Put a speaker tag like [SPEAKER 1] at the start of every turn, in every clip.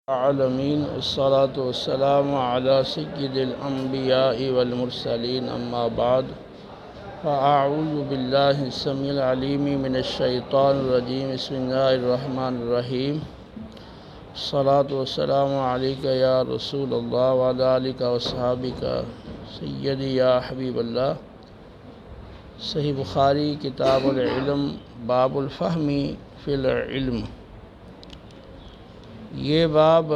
[SPEAKER 1] العالمین الصلاۃ والسلام علی سید الانبیاء والمرسلین اما بعد فاعوذ باللہ السمیع العلیم من الشیطان الرجیم بسم اللہ الرحمن الرحیم الصلاۃ والسلام علیک یا رسول اللہ وعلی آلک واصحابک سیدی یا حبیب اللہ۔ صحیح بخاری کتاب العلم باب الفہم فی العلم۔ یہ باب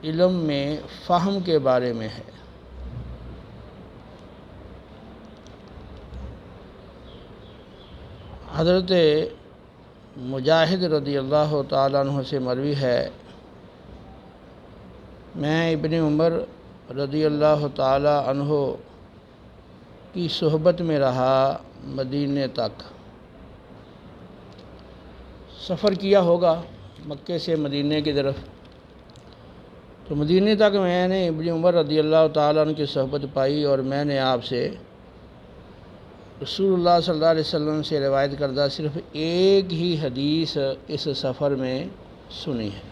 [SPEAKER 1] علم میں فہم کے بارے میں ہے۔ حضرت مجاہد رضی اللہ تعالیٰ عنہ سے مروی ہے، میں ابن عمر رضی اللہ تعالیٰ عنہ کی صحبت میں رہا، مدینے تک سفر کیا ہوگا، مکے سے مدینے کی طرف۔ تو مدینے تک میں نے ابن عمر رضی اللہ تعالیٰ عنہ کی صحبت پائی، اور میں نے آپ سے رسول اللہ صلی اللہ علیہ وسلم سے روایت کردہ صرف ایک ہی حدیث اس سفر میں سنی ہے۔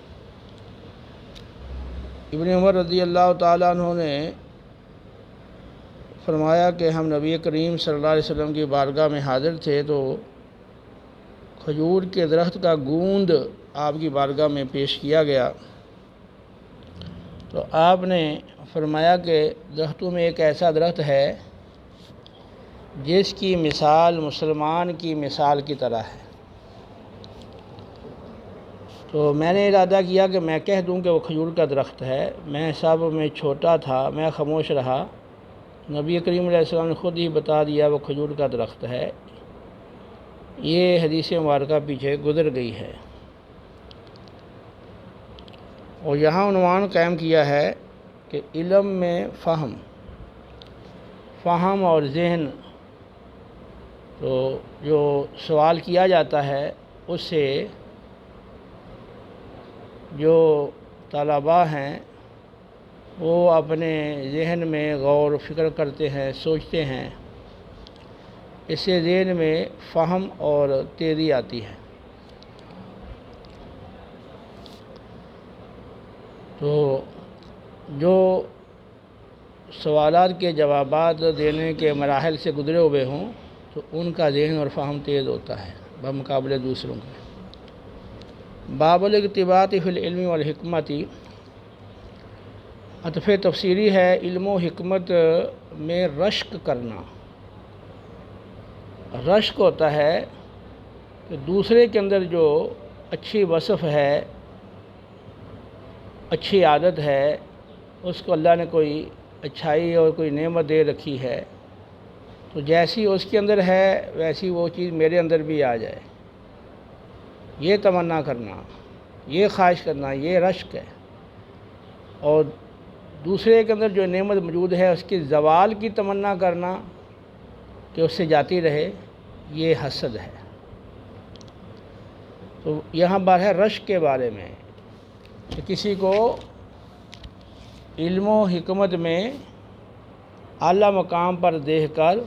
[SPEAKER 1] ابن عمر رضی اللہ تعالیٰ عنہ نے فرمایا کہ ہم نبی کریم صلی اللہ علیہ وسلم کی بارگاہ میں حاضر تھے، تو کھجور کے درخت کا گوند آپ کی بارگاہ میں پیش کیا گیا، تو آپ نے فرمایا کہ درختوں میں ایک ایسا درخت ہے جس کی مثال مسلمان کی مثال کی طرح ہے۔ تو میں نے ارادہ کیا کہ میں کہہ دوں کہ وہ کھجور کا درخت ہے۔ میں سب میں چھوٹا تھا، میں خاموش رہا۔ نبی کریم علیہ السلام نے خود ہی بتا دیا وہ کھجور کا درخت ہے۔ یہ حدیث مبارکہ پیچھے گزر گئی ہے، اور یہاں عنوان قائم کیا ہے کہ علم میں فہم اور ذہن۔ تو جو سوال کیا جاتا ہے اس سے جو طلباء ہیں وہ اپنے ذہن میں غور و فکر کرتے ہیں، سوچتے ہیں، اس سے ذہن میں فہم اور تیزی آتی ہے۔ تو جو سوالات کے جوابات دینے کے مراحل سے گزرے ہوئے ہوں تو ان کا ذہن اور فہم تیز ہوتا ہے بمقابلے دوسروں کے۔ باب الاقتباس فی العلم والحکمت، عطف تفسیری ہے علم و حکمت میں رشک کرنا۔ رشک ہوتا ہے کہ دوسرے کے اندر جو اچھی وصف ہے، اچھی عادت ہے، اس کو اللہ نے کوئی اچھائی اور کوئی نعمت دے رکھی ہے، تو جیسی اس کے اندر ہے ویسی وہ چیز میرے اندر بھی آ جائے، یہ تمنا کرنا، یہ خواہش کرنا، یہ رشک ہے۔ اور دوسرے کے اندر جو نعمت موجود ہے اس کی زوال کی تمنا کرنا کہ اس سے جاتی رہے، یہ حسد ہے۔ تو یہاں بات ہے رشک کے بارے میں کہ کسی کو علم و حکمت میں اعلیٰ مقام پر دیکھ کر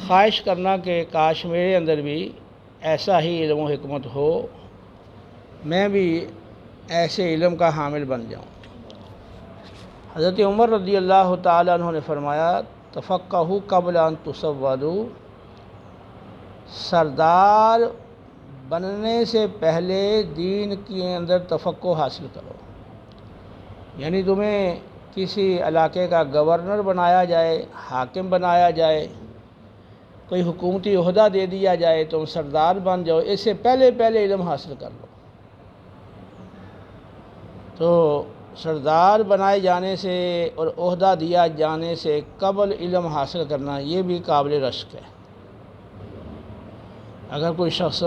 [SPEAKER 1] خواہش کرنا کہ کاش میرے اندر بھی ایسا ہی علم و حکمت ہو، میں بھی ایسے علم کا حامل بن جاؤں۔ حضرت عمر رضی اللہ تعالیٰ عنہ نے فرمایا تفقہوا قبل ان تصودوا، سردار بننے سے پہلے دین کے اندر تفقہ حاصل کرو۔ یعنی تمہیں کسی علاقے کا گورنر بنایا جائے، حاکم بنایا جائے، کوئی حکومتی عہدہ دے دیا جائے، تم سردار بن جاؤ، اس سے پہلے علم حاصل کر لو۔ تو سردار بنائے جانے سے اور عہدہ دیا جانے سے قبل علم حاصل کرنا یہ بھی قابل رشک ہے۔ اگر کوئی شخص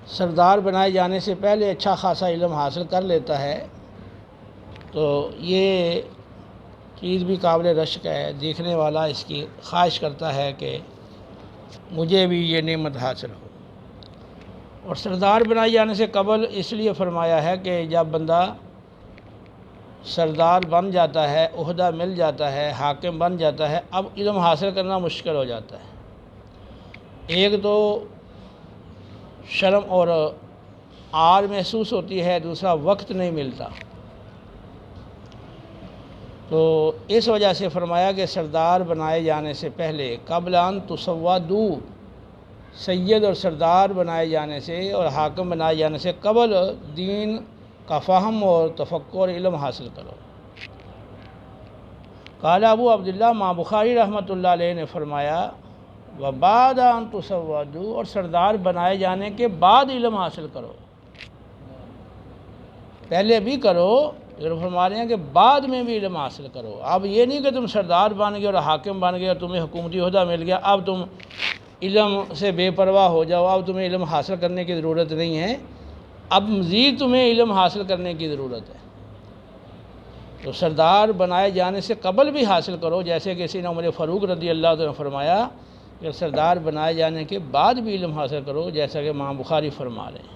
[SPEAKER 1] سردار بنائے جانے سے پہلے اچھا خاصا علم حاصل کر لیتا ہے تو یہ چیز بھی قابل رشک ہے۔ دیکھنے والا اس کی خواہش کرتا ہے کہ مجھے بھی یہ نعمت حاصل ہو۔ اور سردار بنائے جانے سے قبل اس لیے فرمایا ہے کہ جب بندہ سردار بن جاتا ہے، عہدہ مل جاتا ہے، حاکم بن جاتا ہے، اب علم حاصل کرنا مشکل ہو جاتا ہے۔ ایک تو شرم اور آر محسوس ہوتی ہے، دوسرا وقت نہیں ملتا۔ تو اس وجہ سے فرمایا کہ سردار بنائے جانے سے پہلے قبل ان تسودو، سید اور سردار بنائے جانے سے اور حاکم بنائے جانے سے قبل دین کا فہم اور تفکر علم حاصل کرو۔ قال ابو عبداللہ امام بخاری رحمۃ اللہ علیہ نے فرمایا وبعد ان تسودو، اور سردار بنائے جانے کے بعد علم حاصل کرو، پہلے بھی کرو لیکن فرما رہے ہیں کہ بعد میں بھی علم حاصل کرو۔ اب یہ نہیں کہ تم سردار بن گئے اور حاکم بن گئے اور تمہیں حکومتی عہدہ مل گیا، اب تم علم سے بے پرواہ ہو جاؤ، اب تمہیں علم حاصل کرنے کی ضرورت نہیں ہے، اب مزید تمہیں علم حاصل کرنے کی ضرورت ہے۔ تو سردار بنائے جانے سے قبل بھی حاصل کرو، جیسے کہ سیدنا عمر فاروق رضی اللہ عنہ نے فرمایا کہ سردار بنائے جانے کے بعد بھی علم حاصل کرو، جیسا کہ امام بخاری فرما رہے ہیں۔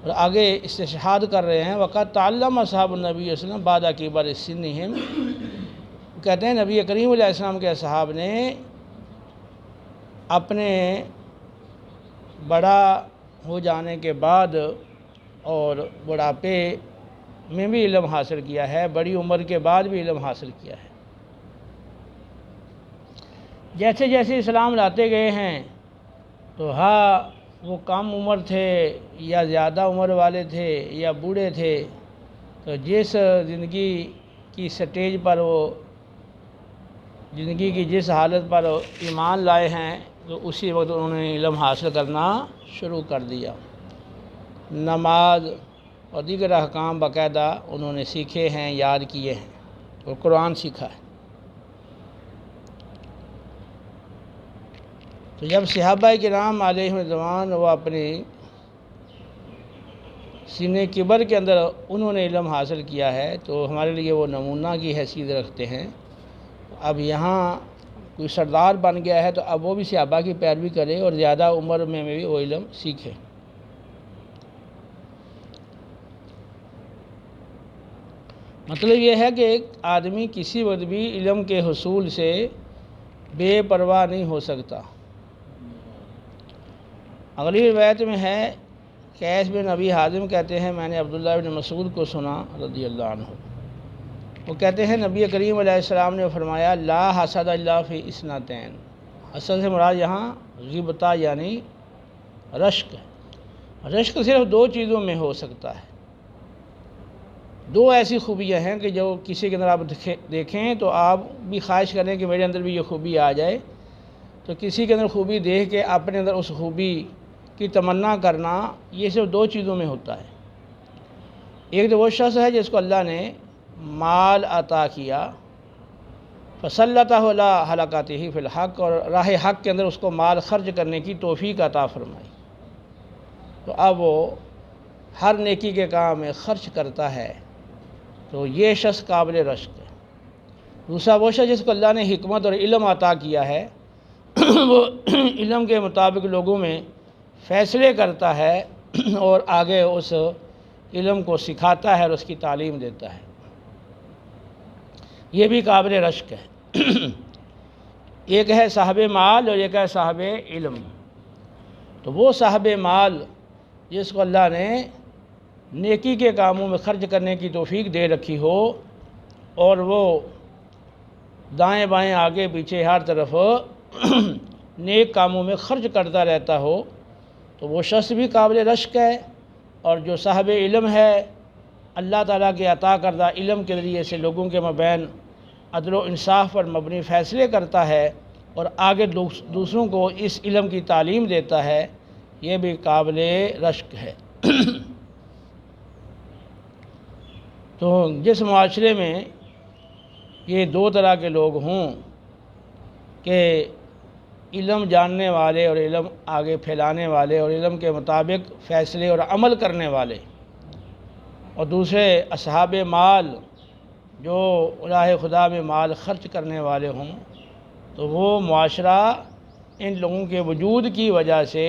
[SPEAKER 1] اور آگے استشہاد کر رہے ہیں وقت تعلم اصحاب النبی صلی اللہ علیہ وسلم بعد کبر سنہم، کہتے ہیں نبی کریم علیہ السلام کے اصحاب نے اپنے بڑا ہو جانے کے بعد اور بڑھاپے میں بھی علم حاصل کیا ہے، بڑی عمر کے بعد بھی علم حاصل کیا ہے۔ جیسے جیسے اسلام لاتے گئے ہیں تو وہ کم عمر تھے یا زیادہ عمر والے تھے یا بوڑھے تھے، تو جس زندگی کی سٹیج پر وہ زندگی کی جس حالت پر ایمان لائے ہیں تو اسی وقت انہوں نے علم حاصل کرنا شروع کر دیا۔ نماز اور دیگر احکام باقاعدہ انہوں نے سیکھے ہیں، یاد کیے ہیں اور قرآن سیکھا ہے۔ تو جب صحابہ کرام علیہم رضوان وہ اپنی سینے کبر کے اندر انہوں نے علم حاصل کیا ہے تو ہمارے لیے وہ نمونہ کی حیثیت رکھتے ہیں۔ اب یہاں کوئی سردار بن گیا ہے تو اب وہ بھی صحابہ کی پیروی کرے اور زیادہ عمر میں بھی وہ علم سیکھے۔ مطلب یہ ہے کہ ایک آدمی کسی وقت بھی علم کے حصول سے بے پرواہ نہیں ہو سکتا۔ اگلی روایت میں ہے قیس بن ابی حازم کہتے ہیں میں نے عبداللہ بن مسعود کو سنا رضی اللہ عنہ، وہ کہتے ہیں نبی کریم علیہ السلام نے فرمایا لا حسد الا فی اثنتین، حسد سے مراد یہاں غیبتہ یعنی رشک ہے۔ رشک صرف دو چیزوں میں ہو سکتا ہے، دو ایسی خوبیاں ہیں کہ جو کسی کے اندر آپ دیکھیں تو آپ بھی خواہش کریں کہ میرے اندر بھی یہ خوبی آ جائے، تو کسی کے اندر خوبی دیکھ کے اپنے اندر اس خوبی کی تمنا کرنا، یہ صرف دو چیزوں میں ہوتا ہے۔ ایک تو وہ شخص ہے جس کو اللہ نے مال عطا کیا، فصلتہ علی حلقاتہ فی الحق، اور راہ حق کے اندر اس کو مال خرچ کرنے کی توفیق عطا فرمائی، تو اب وہ ہر نیکی کے کام میں خرچ کرتا ہے، تو یہ شخص قابل رشک ہے۔ دوسرا وہ شخص جس کو اللہ نے حکمت اور علم عطا کیا ہے، وہ علم کے مطابق لوگوں میں فیصلے کرتا ہے اور آگے اس علم کو سکھاتا ہے اور اس کی تعلیم دیتا ہے، یہ بھی قابل رشک ہے۔ ایک ہے صاحب مال اور ایک ہے صاحب علم۔ تو وہ صاحب مال جس کو اللہ نے نیکی کے کاموں میں خرچ کرنے کی توفیق دے رکھی ہو اور وہ دائیں بائیں آگے پیچھے ہر طرف نیک کاموں میں خرچ کرتا رہتا ہو، تو وہ شخص بھی قابل رشک ہے۔ اور جو صاحب علم ہے، اللہ تعالیٰ کے عطا کردہ علم کے ذریعے سے لوگوں کے مابین عدل و انصاف پر مبنی فیصلے کرتا ہے اور آگے دوسروں کو اس علم کی تعلیم دیتا ہے، یہ بھی قابل رشک ہے۔ تو جس معاشرے میں یہ دو طرح کے لوگ ہوں کہ علم جاننے والے اور علم آگے پھیلانے والے اور علم کے مطابق فیصلے اور عمل کرنے والے، اور دوسرے اصحاب مال جو راہ خدا میں مال خرچ کرنے والے ہوں، تو وہ معاشرہ ان لوگوں کے وجود کی وجہ سے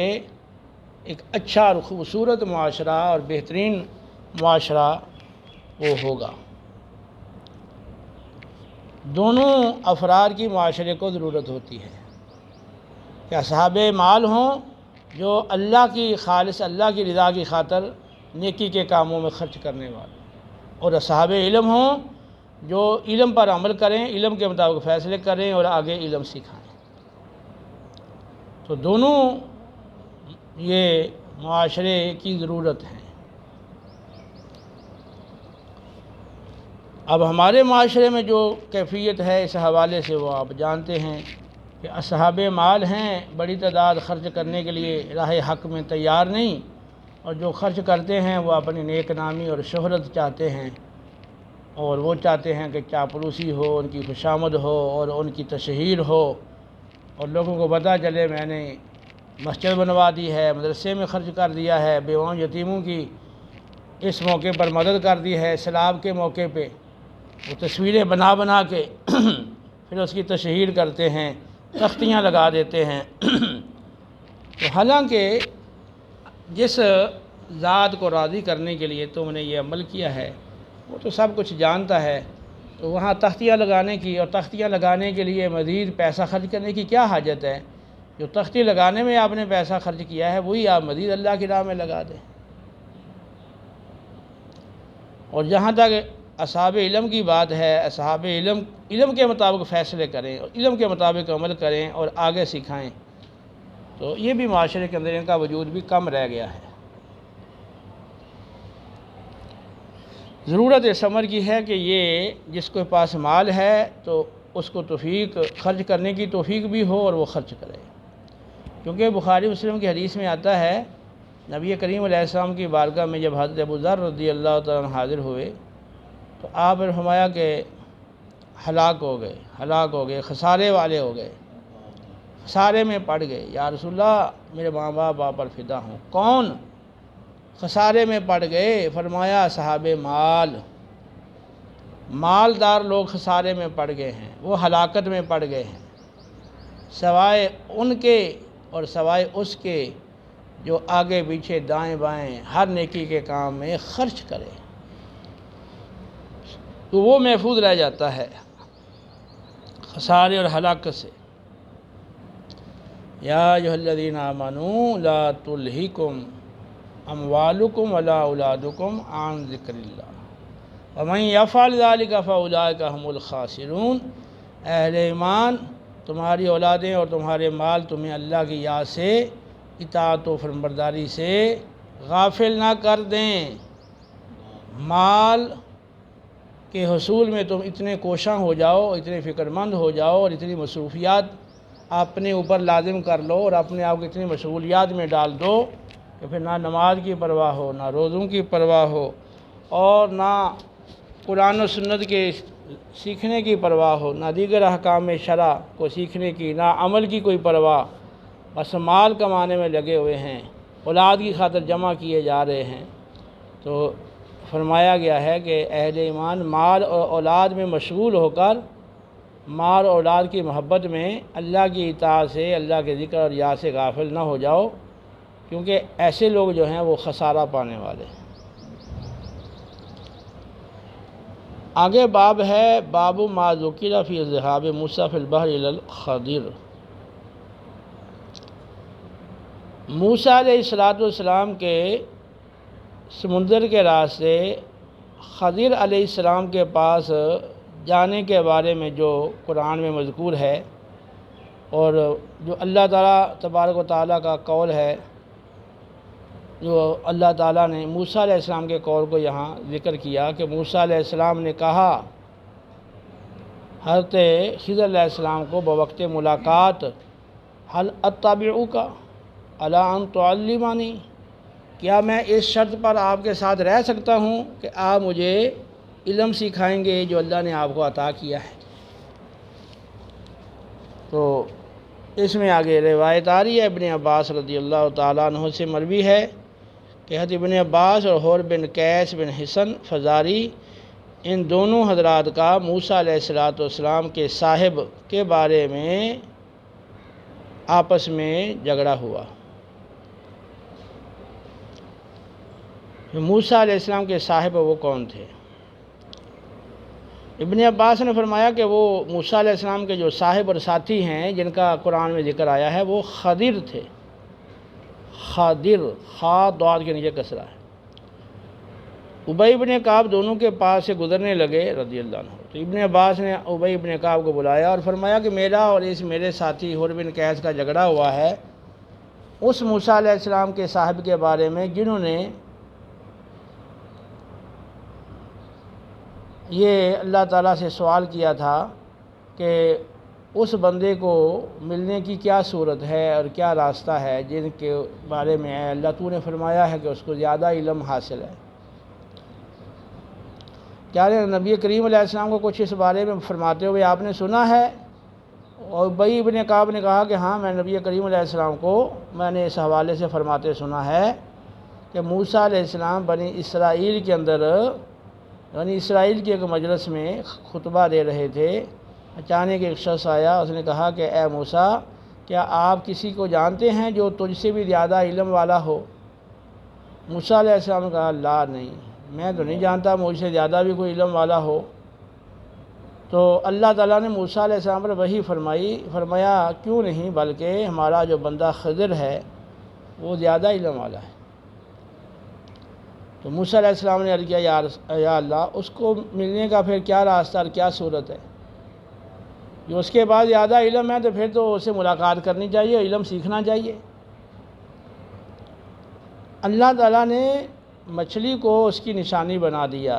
[SPEAKER 1] ایک اچھا اور خوبصورت معاشرہ اور بہترین معاشرہ وہ ہوگا۔ دونوں افراد کی معاشرے کو ضرورت ہوتی ہے کہ اصحاب مال ہوں جو اللہ کی خالص اللہ کی رضا کی خاطر نیکی کے کاموں میں خرچ کرنے والے، اور اصحاب علم ہوں جو علم پر عمل کریں، علم کے مطابق فیصلے کریں اور آگے علم سکھائیں۔ تو دونوں یہ معاشرے کی ضرورت ہے۔ اب ہمارے معاشرے میں جو کیفیت ہے اس حوالے سے وہ آپ جانتے ہیں کہ اصحاب مال ہیں، بڑی تعداد خرچ کرنے کے لیے راہ حق میں تیار نہیں، اور جو خرچ کرتے ہیں وہ اپنی نیک نامی اور شہرت چاہتے ہیں، اور وہ چاہتے ہیں کہ چاپلوسی ہو، ان کی خوشامد ہو اور ان کی تشہیر ہو، اور لوگوں کو پتہ چلے میں نے مسجد بنوا دی ہے، مدرسے میں خرچ کر دیا ہے، بیواؤں یتیموں کی اس موقع پر مدد کر دی ہے، سیلاب کے موقع پہ وہ تصویریں بنا بنا کے پھر اس کی تشہیر کرتے ہیں، تختیاں لگا دیتے ہیں۔ تو حالانکہ جس ذات کو راضی کرنے کے لیے تم نے یہ عمل کیا ہے وہ تو سب کچھ جانتا ہے، تو وہاں تختیاں لگانے کی اور تختیاں لگانے کے لیے مزید پیسہ خرچ کرنے کی کیا حاجت ہے؟ جو تختی لگانے میں آپ نے پیسہ خرچ کیا ہے وہی آپ مزید اللہ کی راہ میں لگا دیں۔ اور جہاں تک اصحاب علم کی بات ہے، اصحاب علم کے مطابق فیصلے کریں اور علم کے مطابق عمل کریں اور آگے سکھائیں، تو یہ بھی معاشرے کے اندر ان کا وجود بھی کم رہ گیا ہے۔ ضرورت اس امر کی ہے کہ یہ جس کے پاس مال ہے تو اس کو توفیق خرچ کرنے کی توفیق بھی ہو اور وہ خرچ کرے، کیونکہ بخاری مسلم کی حدیث میں آتا ہے نبی کریم علیہ السلام کی بارگاہ میں جب حضرت ابو ذر رضی اللہ تعالیٰ عنہ حاضر ہوئے تو آپ نے فرمایا کہ ہلاک ہو گئے، خسارے والے ہو گئے، خسارے میں پڑ گئے، یا رسول اللہ میرے ماں باپ آپ پر فدا ہوں۔ کون خسارے میں پڑ گئے؟ فرمایا اصحاب مالدار لوگ خسارے میں پڑ گئے ہیں، وہ ہلاکت میں پڑ گئے ہیں، سوائے ان کے اور سوائے اس کے جو آگے پیچھے دائیں بائیں ہر نیکی کے کام میں خرچ کرے، تو وہ محفوظ رہ جاتا ہے خسارے اور ہلاکت سے۔ یا ایھا الذین آمنوا لا تلہکم اموالکم ولا اولادکم عن ذکر اللہ ومن یفعل ذلک فاولئک هم الخاسرون۔ اہل ایمان، تمہاری اولادیں اور تمہارے مال تمہیں اللہ کی یاد سے، اطاعت و فرمانبرداری سے غافل نہ کر دیں۔ مال کے حصول میں تم اتنے کوشاں ہو جاؤ، اتنے فکر مند ہو جاؤ اور اتنی مصروفیات اپنے اوپر لازم کر لو اور اپنے آپ کو اتنی مشغولیات میں ڈال دو کہ پھر نہ نماز کی پرواہ ہو، نہ روزوں کی پرواہ ہو، اور نہ قرآن و سنت کے سیکھنے کی پرواہ ہو، نہ دیگر احکام شرع کو سیکھنے کی، نہ عمل کی کوئی پرواہ، بس مال کمانے میں لگے ہوئے ہیں، اولاد کی خاطر جمع کیے جا رہے ہیں۔ تو فرمایا گیا ہے کہ اہل ایمان مال اور اولاد میں مشغول ہو کر مال اور اولاد کی محبت میں اللہ کی اطاعت سے، اللہ کے ذکر اور یاد سے غافل نہ ہو جاؤ، کیونکہ ایسے لوگ جو ہیں وہ خسارہ پانے والے ہیں۔ آگے باب ہے باب ما ذکر فی ذہاب موسیٰ فی البحر الی الخضر۔ موسیٰ علیہ السلام کے سمندر کے راستے خضر علیہ السلام کے پاس جانے کے بارے میں جو قرآن میں مذکور ہے، اور جو اللہ تعالیٰ تبارک و تعالیٰ کا قول ہے، جو اللہ تعالیٰ نے موسیٰ علیہ السلام کے قول کو یہاں ذکر کیا کہ موسیٰ علیہ السلام نے کہا حضرت خضر علیہ السلام کو بوقت ملاقات، هل اتبعک علی ان تعلمنی، کیا میں اس شرط پر آپ کے ساتھ رہ سکتا ہوں کہ آپ مجھے علم سکھائیں گے جو اللہ نے آپ کو عطا کیا ہے؟ تو اس میں آگے روایت آ رہی ہے، ابن عباس رضی اللہ تعالیٰ عنہ سے مروی ہے کہ حضرت ابن عباس اور حور بن قیس بن حصن فزاری، ان دونوں حضرات کا موسیٰ علیہ السلام کے صاحب کے بارے میں آپس میں جھگڑا ہوا۔ موسیٰ علیہ السلام کے صاحب وہ کون تھے؟ ابن عباس نے فرمایا کہ وہ موسیٰ علیہ السلام کے جو صاحب اور ساتھی ہیں جن کا قرآن میں ذکر آیا ہے وہ خضر تھے۔ خادر، خا داد کے نیچے کسرہ ہے۔ ابی ابن کعب دونوں کے پاس سے گزرنے لگے رضی اللہ عنہ، تو ابن عباس نے ابی ابن کعب کو بلایا اور فرمایا کہ میرا اور اس میرے ساتھی حر بن قیس کا جھگڑا ہوا ہے اس موسیٰ علیہ السلام کے صاحب کے بارے میں جنہوں نے یہ اللہ تعالیٰ سے سوال کیا تھا کہ اس بندے کو ملنے کی کیا صورت ہے اور کیا راستہ ہے جن کے بارے میں اے اللہ تو نے فرمایا ہے کہ اس کو زیادہ علم حاصل ہے۔ کیا نبی کریم علیہ السلام کو کچھ اس بارے میں فرماتے ہوئے آپ نے سنا ہے؟ اور ابی ابن کعب نے کہا کہ ہاں، میں نبی کریم علیہ السلام کو میں نے اس حوالے سے فرماتے سنا ہے کہ موسیٰ علیہ السلام بنی اسرائیل کے اندر، بنی اسرائیل کے ایک مجلس میں خطبہ دے رہے تھے، اچانک ایک شخص آیا، اس نے کہا کہ اے موسیٰ، کیا آپ کسی کو جانتے ہیں جو تجھ سے بھی زیادہ علم والا ہو؟ موسیٰ علیہ السلام نے کہا لا، نہیں، میں تو نہیں جانتا مجھ سے زیادہ بھی کوئی علم والا ہو۔ تو اللہ تعالیٰ نے موسیٰ علیہ السلام پر وحی فرمایا کیوں نہیں، بلکہ ہمارا جو بندہ خضر ہے وہ زیادہ علم والا ہے۔ تو موسیٰ علیہ السلام نے عرض کیا یا اللہ، اس کو ملنے کا پھر کیا راستہ اور کیا صورت ہے؟ جو اس کے بعد زیادہ علم ہے تو پھر تو اسے ملاقات کرنی چاہیے، علم سیکھنا چاہیے۔ اللہ تعالیٰ نے مچھلی کو اس کی نشانی بنا دیا۔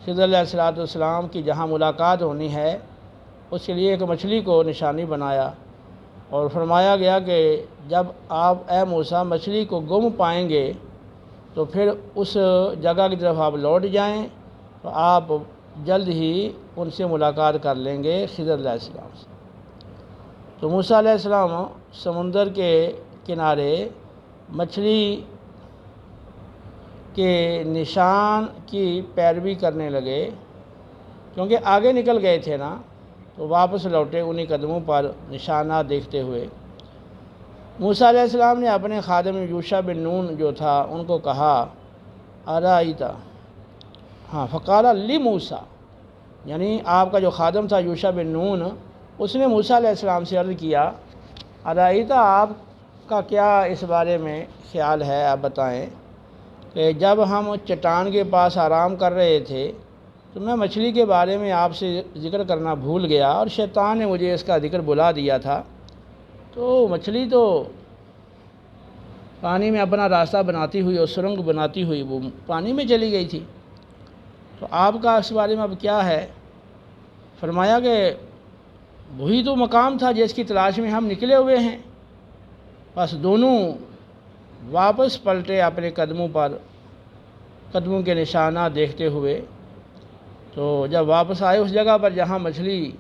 [SPEAKER 1] خضر علیہ السلام کی جہاں ملاقات ہونی ہے اس کے لیے ایک مچھلی کو نشانی بنایا، اور فرمایا گیا کہ جب آپ اے موسیٰ مچھلی کو گم پائیں گے تو پھر اس جگہ کی طرف آپ لوٹ جائیں تو آپ جلد ہی ان سے ملاقات کر لیں گے، خضر علیہ السلام سے۔ تو موسیٰ علیہ السلام سمندر کے کنارے مچھلی کے نشان کی پیروی کرنے لگے، کیونکہ آگے نکل گئے تھے نا، تو واپس لوٹے انہی قدموں پر نشانات دیکھتے ہوئے۔ موسیٰ علیہ السلام نے اپنے خادم یوشع بن نون جو تھا ان کو کہا ارائیتا، فقال لی موسیٰ، یعنی آپ کا جو خادم تھا یوشع بن نون، اس نے موسیٰ علیہ السلام سے عرض کیا ارائیتا، آپ کا کیا اس بارے میں خیال ہے، آپ بتائیں کہ جب ہم چٹان کے پاس آرام کر رہے تھے تو میں مچھلی کے بارے میں آپ سے ذکر کرنا بھول گیا اور شیطان نے مجھے اس کا ذکر بلا دیا تھا، تو مچھلی تو پانی میں اپنا راستہ بناتی ہوئی اور سرنگ بناتی ہوئی وہ پانی میں چلی گئی تھی، تو آپ کا اس بارے میں اب کیا ہے؟ فرمایا کہ وہی تو مقام تھا جس کی تلاش میں ہم نکلے ہوئے ہیں۔ بس دونوں واپس پلٹے اپنے قدموں پر، قدموں کے نشانات دیکھتے ہوئے۔ تو جب واپس آئے اس جگہ پر جہاں مچھلی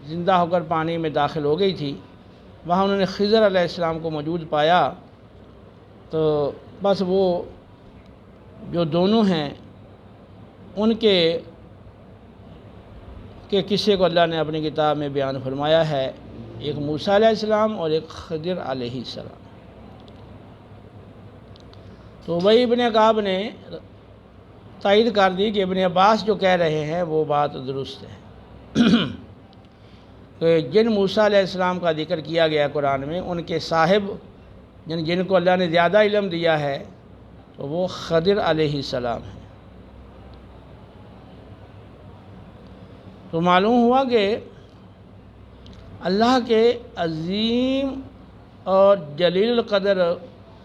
[SPEAKER 1] زندہ ہو کر پانی میں داخل ہو گئی تھی، وہاں انہوں نے خضر علیہ السلام کو موجود پایا، تو بس وہ جو دونوں ہیں ان کے قصے کو اللہ نے اپنی کتاب میں بیان فرمایا ہے، ایک موسیٰ علیہ السلام اور ایک خضر علیہ السلام۔ تو ابی ابن کعب نے تائید کر دی کہ ابن عباس جو کہہ رہے ہیں وہ بات درست ہے کہ جن موسیٰ علیہ السلام کا ذکر کیا گیا قرآن میں، ان کے صاحب جن کو اللہ نے زیادہ علم دیا ہے تو وہ خضر علیہ السلام ہے۔ تو معلوم ہوا کہ اللہ کے عظیم اور جلیل القدر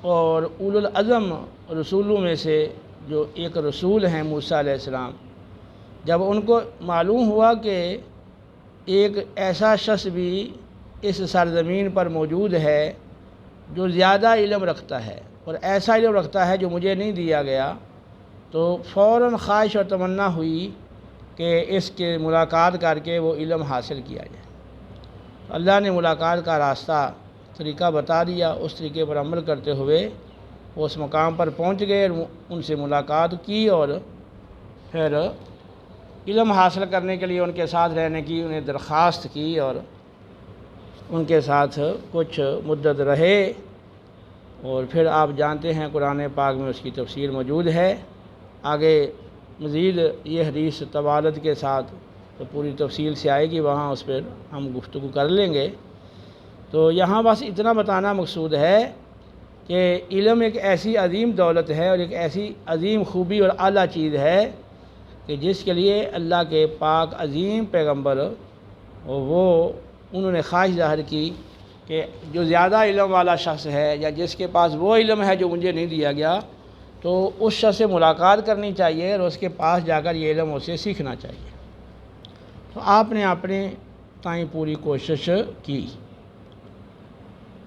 [SPEAKER 1] اور اولو العزم رسولوں میں سے جو ایک رسول ہیں موسیٰ علیہ السلام، جب ان کو معلوم ہوا کہ ایک ایسا شخص بھی اس سرزمین پر موجود ہے جو زیادہ علم رکھتا ہے اور ایسا علم رکھتا ہے جو مجھے نہیں دیا گیا، تو فوراً خواہش اور تمنا ہوئی کہ اس کے ملاقات کر کے وہ علم حاصل کیا جائے۔ اللہ نے ملاقات کا راستہ، طریقہ بتا دیا، اس طریقے پر عمل کرتے ہوئے وہ اس مقام پر پہنچ گئے، ان سے ملاقات کی اور پھر علم حاصل کرنے کے لیے ان کے ساتھ رہنے کی انہیں درخواست کی اور ان کے ساتھ کچھ مدت رہے، اور پھر آپ جانتے ہیں قرآن پاک میں اس کی تفسیر موجود ہے۔ آگے مزید یہ حدیث طوالت کے ساتھ تو پوری تفصیل سے آئے گی، وہاں اس پر ہم گفتگو کر لیں گے۔ تو یہاں بس اتنا بتانا مقصود ہے کہ علم ایک ایسی عظیم دولت ہے اور ایک ایسی عظیم خوبی اور اعلیٰ چیز ہے کہ جس کے لیے اللہ کے پاک عظیم پیغمبر وہ انہوں نے خواہش ظاہر کی کہ جو زیادہ علم والا شخص ہے یا جس کے پاس وہ علم ہے جو مجھے نہیں دیا گیا، تو اس شخص سے ملاقات کرنی چاہیے اور اس کے پاس جا کر یہ علم اسے سیکھنا چاہیے۔ تو آپ نے اپنے تائیں پوری کوشش کی،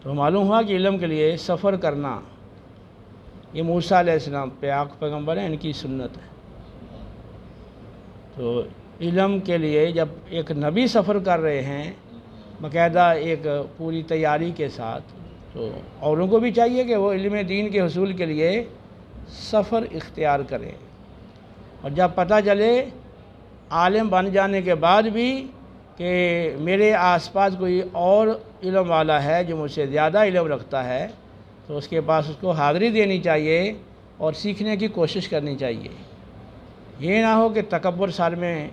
[SPEAKER 1] تو معلوم ہوا کہ علم کے لیے سفر کرنا یہ موسیٰ علیہ السلام پاک پیغمبر ہیں، ان کی سنت ہے۔ تو علم کے لیے جب ایک نبی سفر کر رہے ہیں باقاعدہ ایک پوری تیاری کے ساتھ، تو اوروں کو بھی چاہیے کہ وہ علم دین کے حصول کے لیے سفر اختیار کریں، اور جب پتہ چلے عالم بن جانے کے بعد بھی کہ میرے آس پاس کوئی اور علم والا ہے جو مجھ سے زیادہ علم رکھتا ہے، تو اس کے پاس اس کو حاضری دینی چاہیے اور سیکھنے کی کوشش کرنی چاہیے۔ یہ نہ ہو کہ تکبر سر میں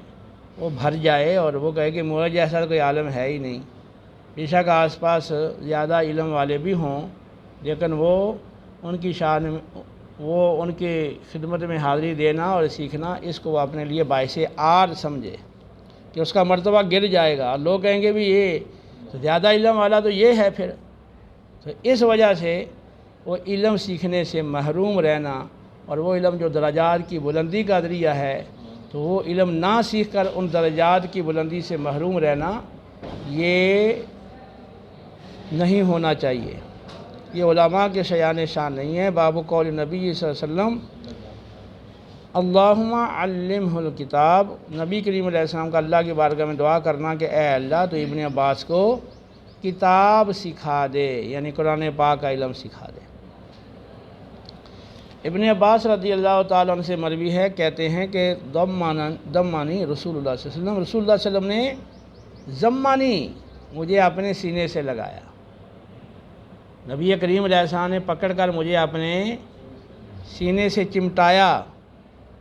[SPEAKER 1] وہ بھر جائے اور وہ کہے کہ مجھے جیسا کوئی عالم ہے ہی نہیں۔ بے شک آس پاس زیادہ علم والے بھی ہوں، لیکن وہ ان کی شان وہ ان کی خدمت میں حاضری دینا اور سیکھنا، اس کو وہ اپنے لیے باعث عار سمجھے کہ اس کا مرتبہ گر جائے گا، اور لوگ کہیں گے بھی یہ زیادہ علم والا تو یہ ہے پھر۔ تو اس وجہ سے وہ علم سیکھنے سے محروم رہنا، اور وہ علم جو درجات کی بلندی کا ذریعہ ہے، تو وہ علم نہ سیکھ کر ان درجات کی بلندی سے محروم رہنا یہ نہیں ہونا چاہیے۔ یہ علماء کے شایان شان نہیں ہے۔ باب قول نبی صلی اللہ علیہ وسلم اللہم علمہ الکتاب، نبی کریم علیہ السلام کا اللہ کی بارگاہ میں دعا کرنا کہ اے اللہ تو ابن عباس کو کتاب سکھا دے، یعنی قرآن پاک کا علم سکھا دے۔ ابن عباس رضی اللہ تعالیٰ عنہ سے مروی ہے، کہتے ہیں کہ ضمانی رسول اللہ صلی اللہ علیہ وسلم، رسول اللہ صلی اللہ علیہ وسلم نے ضمانی مجھے اپنے سینے سے لگایا، نبی کریم علیہ السلام نے پکڑ کر مجھے اپنے سینے سے چمٹایا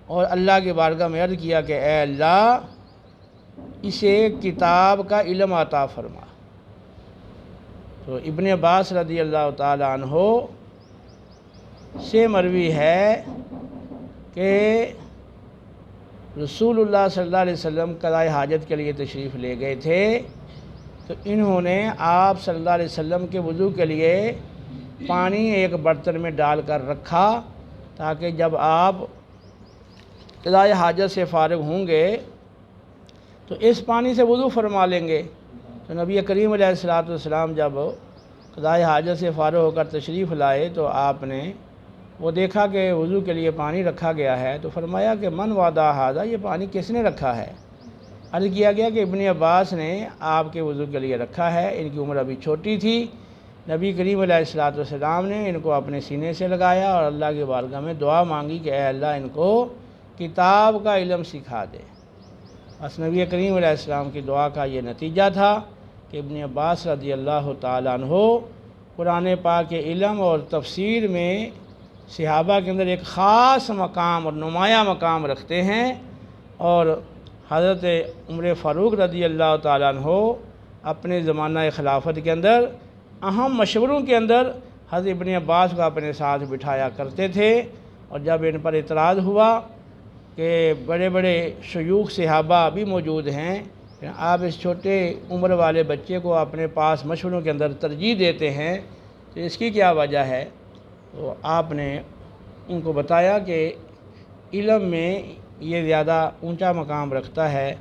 [SPEAKER 1] اور اللہ کی بارگاہ میں عرض کیا کہ اے اللہ اسے کتاب کا علم عطا فرما۔ تو ابن عباس رضی اللہ تعالیٰ عنہ سے مروی ہے کہ رسول اللہ صلی اللہ علیہ وسلم قضاء حاجت کے لیے تشریف لے گئے تھے، تو انہوں نے آپ صلی اللہ علیہ وسلم کے وضو کے لیے پانی ایک برتن میں ڈال کر رکھا، تاکہ جب آپ قضاء حاجت سے فارغ ہوں گے تو اس پانی سے وضو فرما لیں گے۔ تو نبی کریم علیہ السلام جب قضاء حاجت سے فارغ ہو کر تشریف لائے تو آپ نے وہ دیکھا کہ وضو کے لیے پانی رکھا گیا ہے، تو فرمایا کہ من وضع ھذا، یہ پانی کس نے رکھا ہے؟ عرض کیا گیا کہ ابن عباس نے آپ کے وضو کے لیے رکھا ہے، ان کی عمر ابھی چھوٹی تھی۔ نبی کریم علیہ السلام نے ان کو اپنے سینے سے لگایا اور اللہ کی بارگاہ میں دعا مانگی کہ اے اللہ ان کو کتاب کا علم سکھا دے۔ بس نبی کریم علیہ السلام کی دعا کا یہ نتیجہ تھا کہ ابن عباس رضی اللہ تعالیٰ عنہ قرآن پاک کے علم اور تفسیر میں صحابہ کے اندر ایک خاص مقام اور نمایاں مقام رکھتے ہیں، اور حضرت عمر فاروق رضی اللہ تعالیٰ عنہ اپنے زمانہ خلافت کے اندر اہم مشوروں کے اندر حضرت ابن عباس کو اپنے ساتھ بٹھایا کرتے تھے، اور جب ان پر اعتراض ہوا کہ بڑے بڑے شیوخ صحابہ بھی موجود ہیں، آپ اس چھوٹے عمر والے بچے کو اپنے پاس مشوروں کے اندر ترجیح دیتے ہیں، تو اس کی کیا وجہ ہے؟ تو آپ نے ان کو بتایا کہ علم میں یہ زیادہ اونچا مقام رکھتا ہے،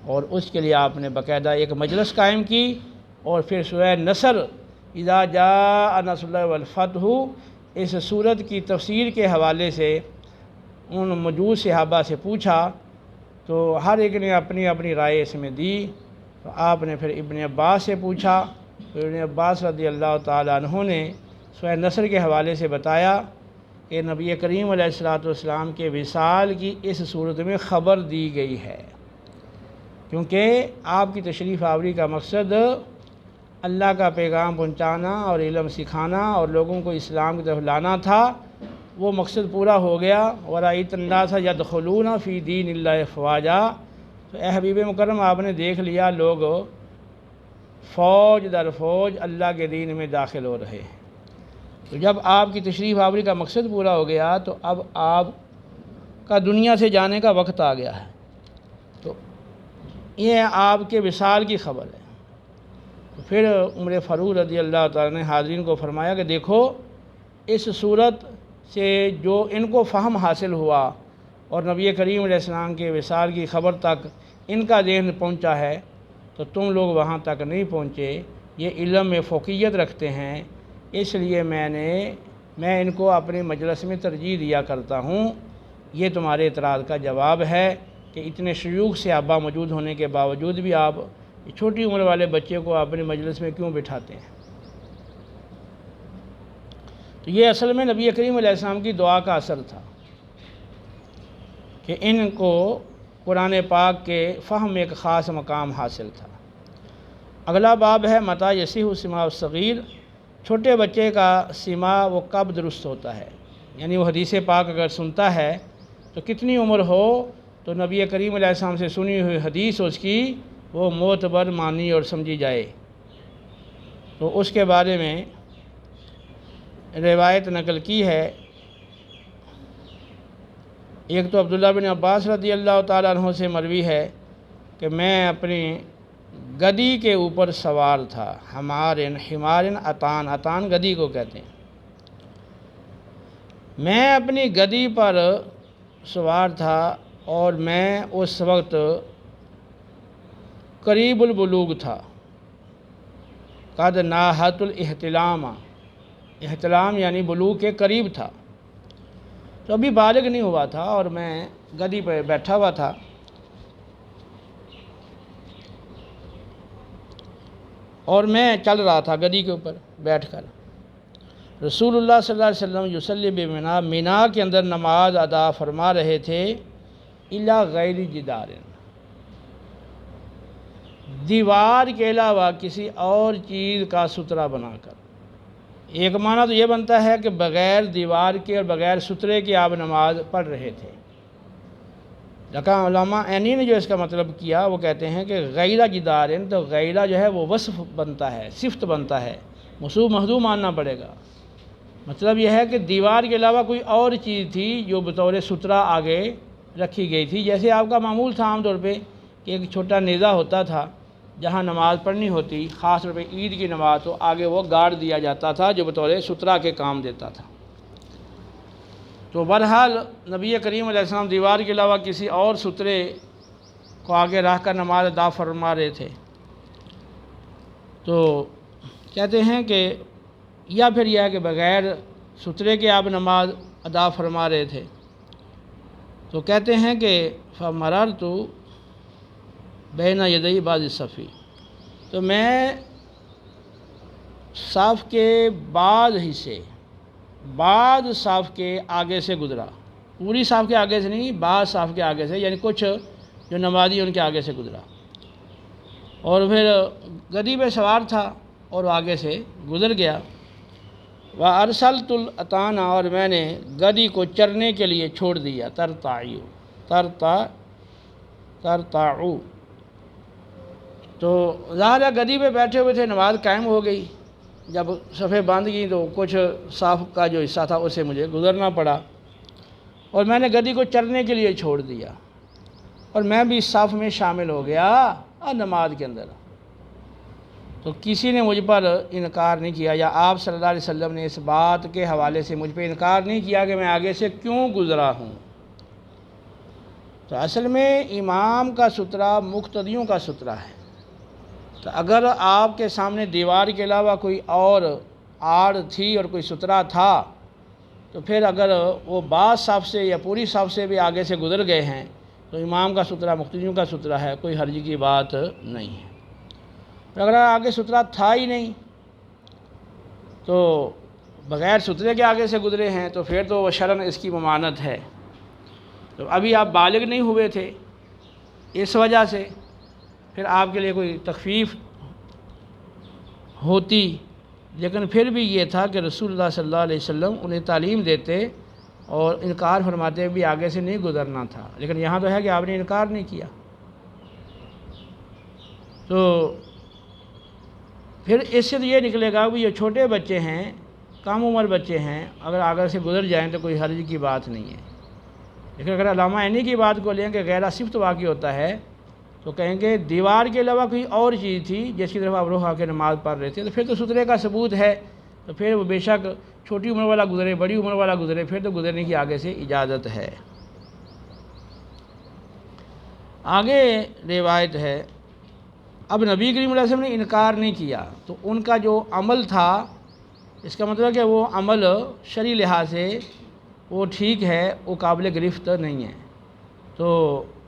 [SPEAKER 1] اور اس کے لیے آپ نے باقاعدہ ایک مجلس قائم کی، اور پھر سورہ نصر اذا جاء نصر اللہ والفتح اس سورت کی تفسیر کے حوالے سے ان موجود صحابہ سے پوچھا، تو ہر ایک نے اپنی اپنی رائے اس میں دی۔ تو آپ نے پھر ابن عباس سے پوچھا، تو ابن عباس رضی اللہ تعالیٰ عنہ نے سورہ نصر کے حوالے سے بتایا کہ نبی کریم علیہ السلام کے وصال کی اس صورت میں خبر دی گئی ہے، کیونکہ آپ کی تشریف آوری کا مقصد اللہ کا پیغام پہنچانا اور علم سکھانا اور لوگوں کو اسلام کی طرف لانا تھا۔ وہ مقصد پورا ہو گیا۔ وَرَأَيْتَ النَّاسَ يَدْخُلُونَ فِي دِينِ اللَّهِ أَفْوَاجًا، تو اے حبیب مکرم آپ نے دیکھ لیا لوگ فوج در فوج اللہ کے دین میں داخل ہو رہے ہیں۔ تو جب آپ کی تشریف آوری کا مقصد پورا ہو گیا تو اب آپ کا دنیا سے جانے کا وقت آ گیا ہے۔ تو یہ آپ کے وصال کی خبر ہے۔ تو پھر عمر فاروق رضی اللہ تعالیٰ نے حاضرین کو فرمایا کہ دیکھو، اس صورت سے جو ان کو فہم حاصل ہوا اور نبی کریم علیہ السلام کے وصال کی خبر تک ان کا ذہن پہنچا ہے، تو تم لوگ وہاں تک نہیں پہنچے۔ یہ علم میں فوقیت رکھتے ہیں، اس لیے میں ان کو اپنے مجلس میں ترجیح دیا کرتا ہوں۔ یہ تمہارے اعتراض کا جواب ہے کہ اتنے شیوخ سے ابا موجود ہونے کے باوجود بھی آپ چھوٹی عمر والے بچے کو اپنے مجلس میں کیوں بٹھاتے ہیں؟ تو یہ اصل میں نبی کریم علیہ السلام کی دعا کا اثر تھا کہ ان کو قرآن پاک کے فہم میں ایک خاص مقام حاصل تھا۔ اگلا باب ہے متى یصح سماع الصغیر، چھوٹے بچے کا سماع وہ کب درست ہوتا ہے، یعنی وہ حدیث پاک اگر سنتا ہے تو کتنی عمر ہو تو نبی کریم علیہ السلام سے سنی ہوئی حدیث اس کی وہ معتبر مانی اور سمجھی جائے۔ تو اس کے بارے میں روایت نقل کی ہے۔ ایک تو عبداللہ بن عباس رضی اللہ تعالیٰ عنہ سے مروی ہے کہ میں اپنی گدی کے اوپر سوار تھا، حمارن عطان گدی کو کہتے ہیں۔ میں اپنی گدی پر سوار تھا اور میں اس وقت قریب البلوغ تھا، قد ناہت الاحتلام، احتلام یعنی بلوغ کے قریب تھا، تو ابھی بالغ نہیں ہوا تھا اور میں گدی پہ بیٹھا ہوا تھا۔ اور میں چل رہا تھا گدی کے اوپر بیٹھ کر۔ رسول اللہ صلی اللہ علیہ وسلم یصلی بمنا، مینا کے اندر نماز ادا فرما رہے تھے، الا غیر جدار، دیوار کے علاوہ کسی اور چیز کا سترہ بنا کر۔ ایک معنی تو یہ بنتا ہے کہ بغیر دیوار کے اور بغیر سترے کے آپ نماز پڑھ رہے تھے، لیکن علماء عینی نے جو اس کا مطلب کیا وہ کہتے ہیں کہ غیر جدار، تو غیرہ جو ہے وہ وصف بنتا ہے، صفت بنتا ہے، موصوف محذوف ماننا پڑے گا۔ مطلب یہ ہے کہ دیوار کے علاوہ کوئی اور چیز تھی جو بطور سترہ آگے رکھی گئی تھی، جیسے آپ کا معمول تھا عام طور پہ کہ ایک چھوٹا نیزہ ہوتا تھا جہاں نماز پڑھنی ہوتی، خاص طور پہ عید کی نماز، تو آگے وہ گارڈ دیا جاتا تھا جو بطور سترہ کے کام دیتا تھا۔ تو بہرحال نبی کریم علیہ السلام دیوار کے علاوہ کسی اور سترے کو آگے رکھ کر نماز ادا فرما رہے تھے۔ تو کہتے ہیں کہ یا پھر یہ ہے کہ بغیر سترے کے آپ نماز ادا فرما رہے تھے، تو کہتے ہیں کہ فمررت بین یدی بعض الصف، تو میں صف کے بعض صف کے آگے سے گزرا، پوری صف کے آگے سے نہیں، بعض صف کے آگے سے، یعنی کچھ جو نمازی ان کے آگے سے گزرا، اور پھر گدی پہ سوار تھا اور وہ آگے سے گزر گیا۔ وَأَرْسَلْتُ الْأَطَانَ، اور میں نے گدی کو چرنے کے لیے چھوڑ دیا، ترتعو، تو ظاہر ہے گدی پہ بیٹھے ہوئے تھے، نماز قائم ہو گئی، جب صفیں باندھ گئیں تو کچھ صف کا جو حصہ تھا اسے مجھے گزرنا پڑا، اور میں نے گدی کو چرنے کے لیے چھوڑ دیا اور میں بھی صف میں شامل ہو گیا نماز کے اندر۔ تو کسی نے مجھ پر انکار نہیں کیا، یا آپ صلی اللہ علیہ وسلم نے اس بات کے حوالے سے مجھ پہ انکار نہیں کیا کہ میں آگے سے کیوں گزرا ہوں۔ تو اصل میں امام کا سترہ مقتدیوں کا سترہ ہے، تو اگر آپ کے سامنے دیوار کے علاوہ کوئی اور آڑ تھی اور کوئی سترہ تھا، تو پھر اگر وہ بعض صف سے یا پوری صف سے بھی آگے سے گزر گئے ہیں تو امام کا سترہ مقتدیوں کا سترہ ہے، کوئی حرج کی بات نہیں ہے۔ اگر آگے سترہ تھا ہی نہیں تو بغیر سترے کے آگے سے گزرے ہیں تو پھر تو شرعاً اس کی ممانعت ہے۔ تو ابھی آپ بالغ نہیں ہوئے تھے، اس وجہ سے پھر آپ کے لیے کوئی تخفیف ہوتی، لیکن پھر بھی یہ تھا کہ رسول اللہ صلی اللہ علیہ وسلم انہیں تعلیم دیتے اور انکار فرماتے بھی آگے سے نہیں گزرنا تھا، لیکن یہاں تو ہے کہ آپ نے انکار نہیں کیا۔ تو پھر اس سے یہ نکلے گا کہ یہ چھوٹے بچے ہیں کم عمر بچے ہیں، اگر آگے سے گزر جائیں تو کوئی حرج کی بات نہیں ہے۔ لیکن اگر علامہ عینی کی بات کو لیں کہ غیر صفت واقع ہوتا ہے تو کہیں گے دیوار کے علاوہ کوئی اور چیز تھی جس کی طرف آپ رخ آ کے نماز پڑھ رہے تھے، تو پھر تو سترے کا ثبوت ہے، تو پھر وہ بے شک چھوٹی عمر والا گزرے بڑی عمر والا گزرے، پھر تو گزرنے کی آگے سے اجازت ہے۔ آگے روایت ہے، اب نبی کریم علیہ السلام نے انکار نہیں کیا، تو ان کا جو عمل تھا اس کا مطلب کہ وہ عمل شرعی لحاظ سے وہ ٹھیک ہے، وہ قابل گرفت نہیں ہے، تو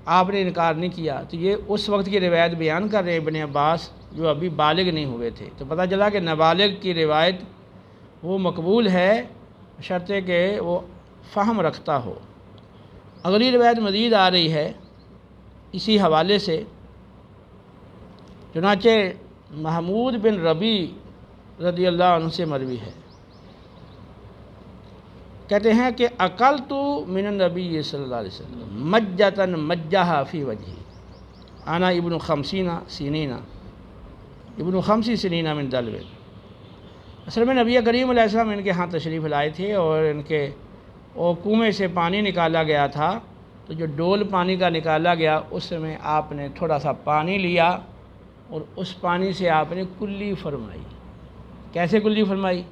[SPEAKER 1] آپ نے انکار نہیں کیا۔ تو یہ اس وقت کی روایت بیان کر رہے ہیں ابن عباس جو ابھی بالغ نہیں ہوئے تھے، تو پتہ چلا کہ نابالغ کی روایت وہ مقبول ہے بشرطے کہ وہ فہم رکھتا ہو۔ اگلی روایت مزید آ رہی ہے اسی حوالے سے، چنانچہ محمود بن ربی رضی اللہ عنہ سے مروی ہے، کہتے ہیں کہ اکلت من النبی صلی اللہ علیہ وسلم مجۃ مجھا فی وجہی انا ابن 50 سنین ابن 50 سنین من دلو۔ اصل میں نبی کریم علیہ السلام ان کے ہاں تشریف لائے تھے اور ان کے کنویں سے پانی نکالا گیا تھا، تو جو ڈول پانی کا نکالا گیا اس میں آپ نے تھوڑا سا پانی لیا اور اس پانی سے آپ نے کلی فرمائی۔ کیسے کلی فرمائی؟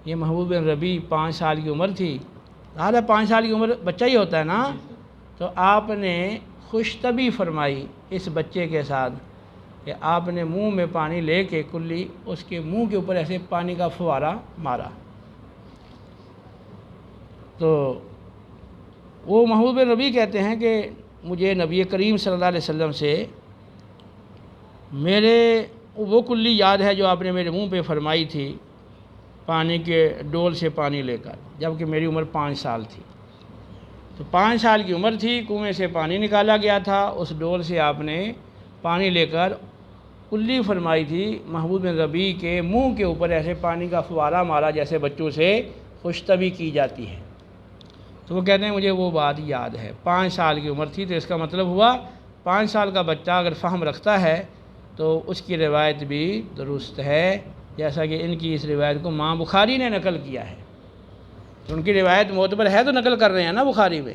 [SPEAKER 1] یہ محبوب بن ربی 5 سال کی عمر تھی، لہٰذا 5 سال کی عمر بچہ ہی ہوتا ہے نا، تو آپ نے خوش طبی فرمائی اس بچے کے ساتھ کہ آپ نے منہ میں پانی لے کے کلی اس کے منہ کے اوپر ایسے پانی کا فوارہ مارا۔ تو وہ محبوب بن ربی کہتے ہیں کہ مجھے نبی کریم صلی اللہ علیہ وسلم سے میرے وہ کلی یاد ہے جو آپ نے میرے منہ پہ فرمائی تھی پانی کے ڈول سے پانی لے کر، جبکہ میری عمر 5 سال تھی۔ تو 5 سال کی عمر تھی، کنویں سے پانی نکالا گیا تھا، اس ڈول سے آپ نے پانی لے کر کلی فرمائی تھی، محبوب بن ربی کے منہ کے اوپر ایسے پانی کا فوارہ مارا جیسے بچوں سے خوش طبی کی جاتی ہے۔ تو وہ کہتے ہیں مجھے وہ بات یاد ہے، 5 سال کی عمر تھی، تو اس کا مطلب ہوا 5 سال کا بچہ اگر فہم رکھتا ہے تو اس کی روایت بھی درست ہے، جیسا کہ ان کی اس روایت کو امام بخاری نے نقل کیا ہے، تو ان کی روایت معتبر ہے تو نقل کر رہے ہیں نا بخاری میں۔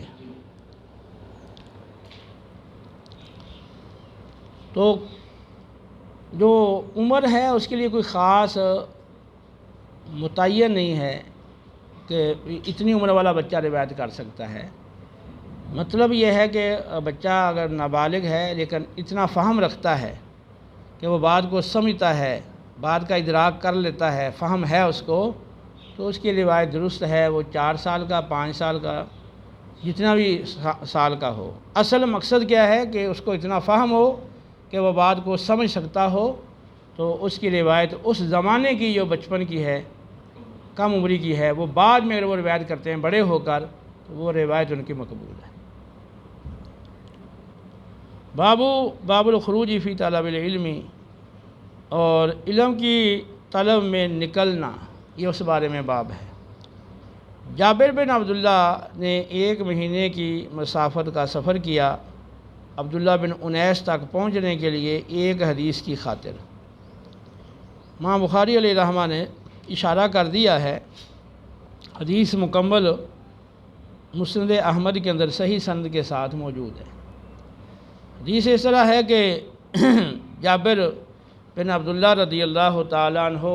[SPEAKER 1] تو جو عمر ہے اس کے لیے کوئی خاص متعین نہیں ہے کہ اتنی عمر والا بچہ روایت کر سکتا ہے، مطلب یہ ہے کہ بچہ اگر نابالغ ہے لیکن اتنا فہم رکھتا ہے کہ وہ بات کو سمجھتا ہے، بات کا ادراک کر لیتا ہے، فہم ہے اس کو، تو اس کی روایت درست ہے، وہ 4 سال کا 5 سال کا جتنا بھی سال کا ہو۔ اصل مقصد کیا ہے کہ اس کو اتنا فہم ہو کہ وہ بات کو سمجھ سکتا ہو، تو اس کی روایت اس زمانے کی جو بچپن کی ہے، کم عمری کی ہے، وہ بعد میں اگر وہ روایت کرتے ہیں بڑے ہو کر تو وہ روایت ان کی مقبول ہے۔ باب الخروج فی طلب العلم، اور علم کی طلب میں نکلنا، یہ اس بارے میں باب ہے۔ جابر بن عبداللہ نے 1 مہینے کی مسافت کا سفر کیا عبداللہ بن انیس تک پہنچنے کے لیے ایک حدیث کی خاطر۔ امام بخاری علیہ رحمہ نے اشارہ کر دیا ہے، حدیث مکمل مسند احمد کے اندر صحیح سند کے ساتھ موجود ہے۔ حدیث اس طرح ہے کہ جابر بن عبداللہ رضی اللہ تعالیٰ عنہ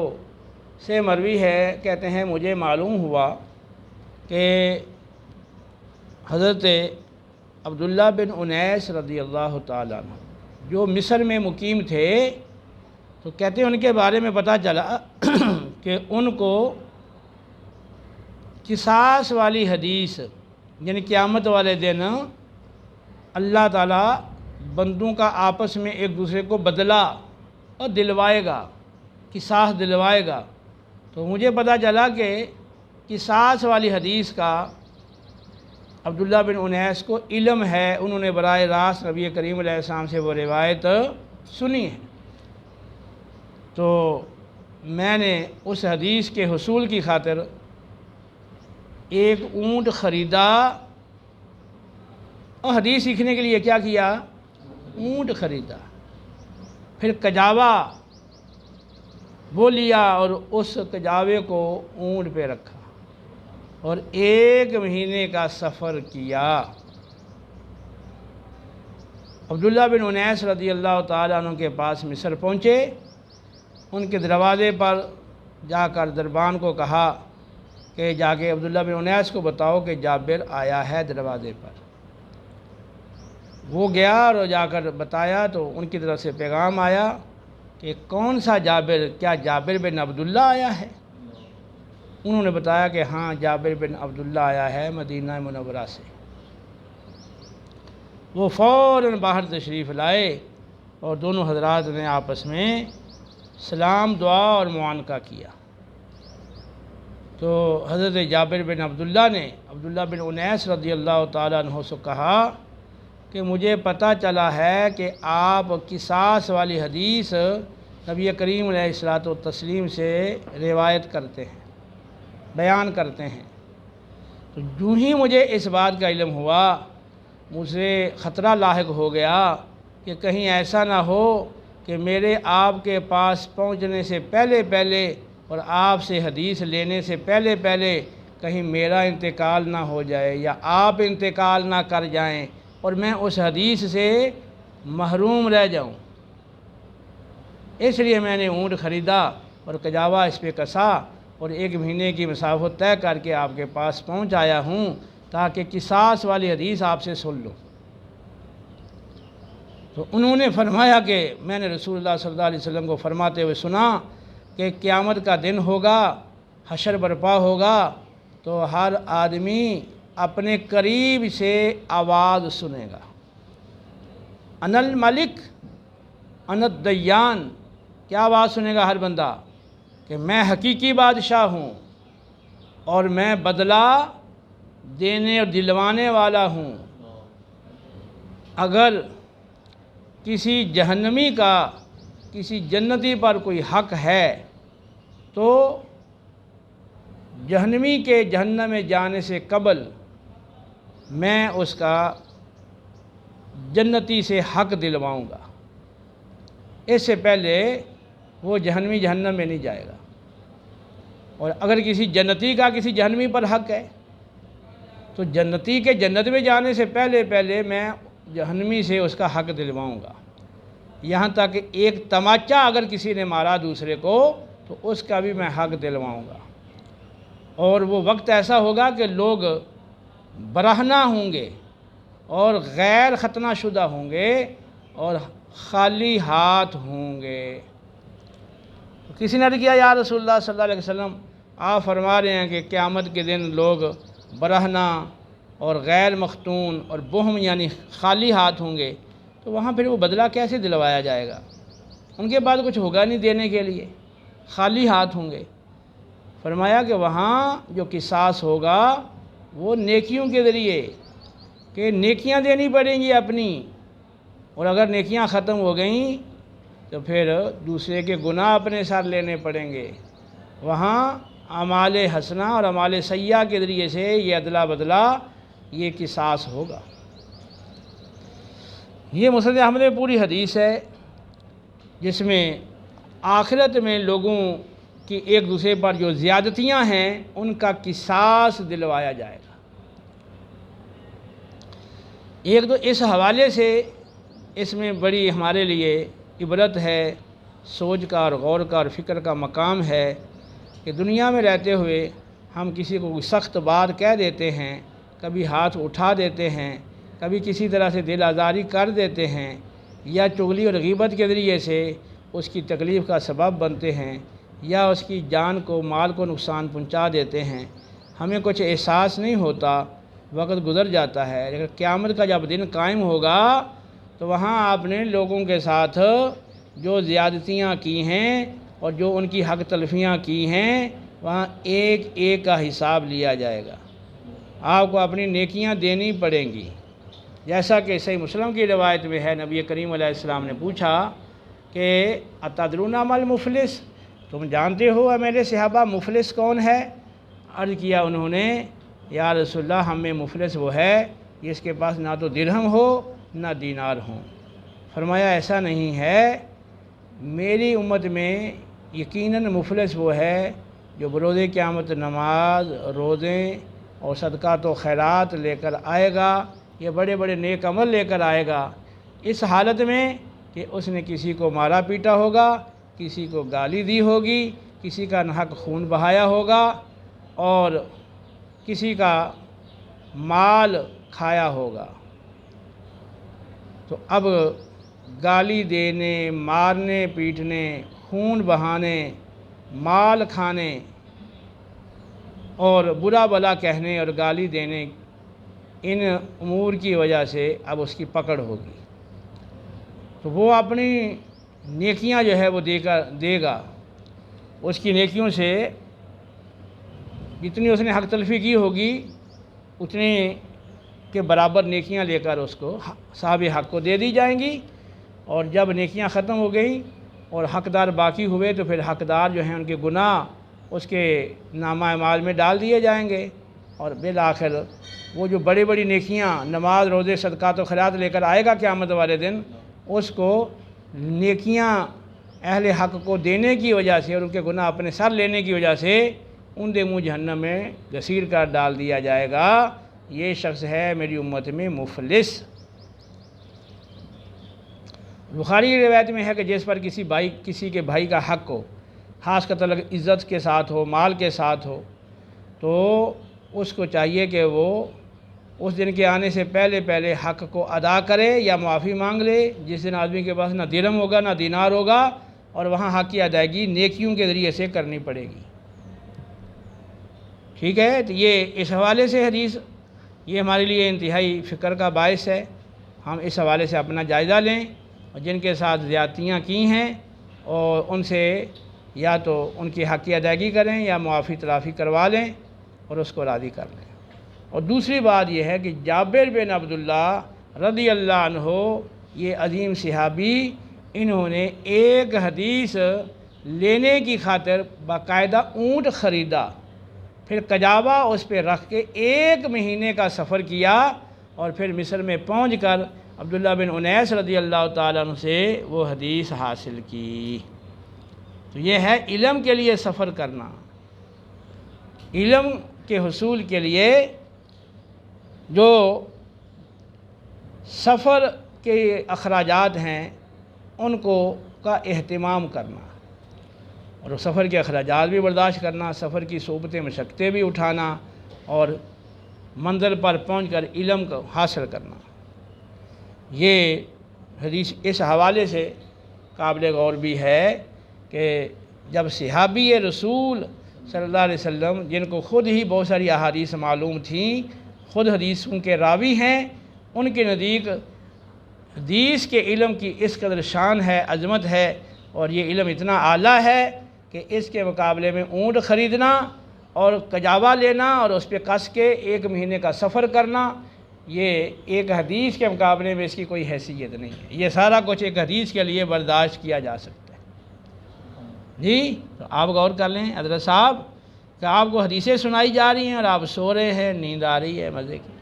[SPEAKER 1] سے مروی ہے، کہتے ہیں مجھے معلوم ہوا کہ حضرت عبداللہ بن انیس رضی اللہ تعالیٰ عنہ جو مصر میں مقیم تھے، تو کہتے ہیں ان کے بارے میں پتہ چلا کہ ان کو قصاص والی حدیث، یعنی قیامت والے دن اللہ تعالیٰ بندوں کا آپس میں ایک دوسرے کو بدلہ اور دلوائے گا، قصاص دلوائے گا، تو مجھے پتہ چلا کہ قصاص والی حدیث کا عبداللہ بن انیس کو علم ہے، انہوں نے براہ راست نبی کریم علیہ السلام سے وہ روایت سنی ہے۔ تو میں نے اس حدیث کے حصول کی خاطر ایک اونٹ خریدا، اور حدیث سیکھنے کے لیے کیا کیا؟ اونٹ خریدا۔ پھر کجاوا وہ لیا اور اس کجاوے کو اونٹ پہ رکھا اور 1 مہینے کا سفر کیا۔ عبداللہ بن انیس رضی اللہ تعالیٰ عنہ کے پاس مصر پہنچے، ان کے دروازے پر جا کر دربان کو کہا کہ جا کے عبداللہ بن انیس کو بتاؤ کہ جابر آیا ہے دروازے پر۔ وہ گیا اور جا کر بتایا تو ان کی طرف سے پیغام آیا کہ کون سا جابر، کیا جابر بن عبداللہ آیا ہے؟ انہوں نے بتایا کہ ہاں جابر بن عبداللہ آیا ہے مدینہ منورہ سے۔ وہ فوراً باہر تشریف لائے اور دونوں حضرات نے آپس میں سلام دعا اور معانقہ کیا۔ تو حضرت جابر بن عبداللہ نے عبداللہ بن انیس رضی اللہ تعالیٰ عنہ سے کہا کہ مجھے پتہ چلا ہے کہ آپ قصاص والی حدیث نبی کریم علیہ الصلوۃ والتسلیم سے روایت کرتے ہیں، بیان کرتے ہیں۔ تو جو ہی مجھے اس بات کا علم ہوا مجھے خطرہ لاحق ہو گیا کہ کہیں ایسا نہ ہو کہ میرے آپ کے پاس پہنچنے سے پہلے اور آپ سے حدیث لینے سے پہلے کہیں میرا انتقال نہ ہو جائے یا آپ انتقال نہ کر جائیں اور میں اس حدیث سے محروم رہ جاؤں۔ اس لیے میں نے اونٹ خریدا اور کجاوا اس پہ کسا اور 1 مہینے کی مسافت طے کر کے آپ کے پاس پہنچ آیا ہوں تاکہ قصاص والی حدیث آپ سے سن لوں۔ تو انہوں نے فرمایا کہ میں نے رسول اللہ صلی اللہ علیہ وسلم کو فرماتے ہوئے سنا کہ قیامت کا دن ہوگا، حشر برپا ہوگا تو ہر آدمی اپنے قریب سے آواز سنے گا، انا الملک انا الدیان۔ کیا آواز سنے گا ہر بندہ؟ کہ میں حقیقی بادشاہ ہوں اور میں بدلہ دینے اور دلوانے والا ہوں۔ اگر کسی جہنمی کا کسی جنتی پر کوئی حق ہے تو جہنمی کے جہنم میں جانے سے قبل میں اس کا جنتی سے حق دلواؤں گا، اس سے پہلے وہ جہنمی جہنم میں نہیں جائے گا۔ اور اگر کسی جنتی کا کسی جہنمی پر حق ہے تو جنتی کے جنت میں جانے سے پہلے میں جہنمی سے اس کا حق دلواؤں گا، یہاں تک کہ ایک تماچا اگر کسی نے مارا دوسرے کو تو اس کا بھی میں حق دلواؤں گا۔ اور وہ وقت ایسا ہوگا کہ لوگ برہنہ ہوں گے اور غیر ختنہ شدہ ہوں گے اور خالی ہاتھ ہوں گے۔ کسی نے عرض کیا یا رسول اللہ صلی اللہ علیہ وسلم، آپ فرما رہے ہیں کہ قیامت کے دن لوگ برہنہ اور غیر مختون اور بہم یعنی خالی ہاتھ ہوں گے، تو وہاں پھر وہ بدلہ کیسے دلوایا جائے گا؟ ان کے بعد کچھ ہوگا نہیں دینے کے لیے، خالی ہاتھ ہوں گے۔ فرمایا کہ وہاں جو قصاص ہوگا وہ نیکیوں کے ذریعے، کہ نیکیاں دینی پڑیں گی اپنی، اور اگر نیکیاں ختم ہو گئیں تو پھر دوسرے کے گناہ اپنے ساتھ لینے پڑیں گے۔ وہاں اعمال حسنہ اور اعمال سیئہ کے ذریعے سے یہ عدلہ بدلہ، یہ قصاص ہوگا۔ یہ مسند احمد میں پوری حدیث ہے جس میں آخرت میں لوگوں کی ایک دوسرے پر جو زیادتیاں ہیں ان کا قصاص دلوایا جائے گا۔ ایک تو اس حوالے سے اس میں بڑی ہمارے لیے عبرت ہے، سوچ کا اور غور کا اور فکر کا مقام ہے کہ دنیا میں رہتے ہوئے ہم کسی کو سخت بات کہہ دیتے ہیں، کبھی ہاتھ اٹھا دیتے ہیں، کبھی کسی طرح سے دل آزاری کر دیتے ہیں، یا چغلی اور غیبت کے ذریعے سے اس کی تکلیف کا سبب بنتے ہیں، یا اس کی جان کو مال کو نقصان پہنچا دیتے ہیں۔ ہمیں کچھ احساس نہیں ہوتا، وقت گزر جاتا ہے، لیکن قیامت کا جب دن قائم ہوگا تو وہاں آپ نے لوگوں کے ساتھ جو زیادتیاں کی ہیں اور جو ان کی حق تلفیاں کی ہیں وہاں ایک ایک کا حساب لیا جائے گا۔ آپ کو اپنی نیکیاں دینی پڑیں گی، جیسا کہ صحیح مسلم کی روایت میں ہے، نبی کریم علیہ السلام نے پوچھا کہ اتدرون ما المفلس، تم جانتے ہو میرے صحابہ مفلس کون ہے؟ عرض کیا انہوں نے یا رسول اللہ ہم میں مفلس وہ ہے جس کے پاس نہ تو درہم ہو نہ دینار ہوں۔ فرمایا ایسا نہیں ہے، میری امت میں یقیناً مفلس وہ ہے جو بروز قیامت نماز، روزے اور صدقات و خیرات لے کر آئے گا، یہ بڑے بڑے نیک عمل لے کر آئے گا، اس حالت میں کہ اس نے کسی کو مارا پیٹا ہوگا، کسی کو گالی دی ہوگی، کسی کا ناحق خون بہایا ہوگا اور کسی کا مال کھایا ہوگا۔ تو اب گالی دینے، مارنے پیٹنے، خون بہانے، مال کھانے اور برا بھلا کہنے اور گالی دینے، ان امور کی وجہ سے اب اس کی پکڑ ہوگی۔ تو وہ اپنی نیکیاں جو ہے وہ دے گا، اس کی نیکیوں سے جتنی اس نے حق تلفی کی ہوگی اتنے کے برابر نیکیاں لے کر اس کو صاحب حق کو دے دی جائیں گی، اور جب نیکیاں ختم ہو گئیں اور حقدار باقی ہوئے تو پھر حقدار جو ہیں ان کے گناہ اس کے نامہ اعمال میں ڈال دیے جائیں گے، اور بالآخر وہ جو بڑی بڑی نیکیاں نماز، روزے، صدقات و خیرات لے کر آئے گا قیامت والے دن، اس کو نیکیاں اہل حق کو دینے کی وجہ سے اور ان کے گناہ اپنے سر لینے کی وجہ سے اندھے منہ جہنم میں گسیر کر ڈال دیا جائے گا۔ یہ شخص ہے میری امت میں مفلس۔ بخاری کی روایت میں ہے کہ جس پر کسی کے بھائی کا حق ہو، خاص کا تعلق عزت کے ساتھ ہو، مال کے ساتھ ہو، تو اس کو چاہیے کہ وہ اس دن کے آنے سے پہلے حق کو ادا کرے یا معافی مانگ لے، جس دن آدمی کے پاس نہ درہم ہوگا نہ دینار ہوگا، اور وہاں حق کی ادائیگی نیکیوں کے ذریعے سے کرنی پڑے گی۔ ٹھیک ہے، تو یہ اس حوالے سے حدیث یہ ہمارے لیے انتہائی فکر کا باعث ہے، ہم اس حوالے سے اپنا جائزہ لیں، اور جن کے ساتھ زیادتیاں کی ہیں اور ان سے یا تو ان کی حق کی ادائیگی کریں یا معافی تلافی کروا لیں اور اس کو راضی کر لیں۔ اور دوسری بات یہ ہے کہ جابر بن عبداللہ رضی اللہ عنہ، یہ عظیم صحابی، انہوں نے ایک حدیث لینے کی خاطر باقاعدہ اونٹ خریدا، پھر کجاوا اس پہ رکھ کے 1 مہینے کا سفر کیا، اور پھر مصر میں پہنچ کر عبداللہ بن انیس رضی اللہ تعالیٰ عنہ سے وہ حدیث حاصل کی۔ تو یہ ہے علم کے لیے سفر کرنا۔ علم کے حصول کے لیے جو سفر کے اخراجات ہیں ان کا اہتمام کرنا، اور سفر کے اخراجات بھی برداشت کرنا، سفر کی صعوبتیں مشقتیں بھی اٹھانا، اور منزل پر پہنچ کر علم کو حاصل کرنا۔ یہ حدیث اس حوالے سے قابل غور بھی ہے کہ جب صحابی رسول صلی اللہ علیہ وسلم، جن کو خود ہی بہت ساری احادیث معلوم تھیں، خود حدیثوں کے راوی ہیں، ان کے نزدیک حدیث کے علم کی اس قدر شان ہے، عظمت ہے، اور یہ علم اتنا اعلیٰ ہے کہ اس کے مقابلے میں اونٹ خریدنا اور کجاوا لینا اور اس پہ کس کے 1 مہینے کا سفر کرنا، یہ ایک حدیث کے مقابلے میں اس کی کوئی حیثیت نہیں ہے۔ یہ سارا کچھ ایک حدیث کے لیے برداشت کیا جا سکتا ہے۔ جی، تو آپ غور کر لیں حضرت صاحب کہ آپ کو حدیثیں سنائی جا رہی ہیں اور آپ سو رہے ہیں، نیند آ رہی ہے مزے کی۔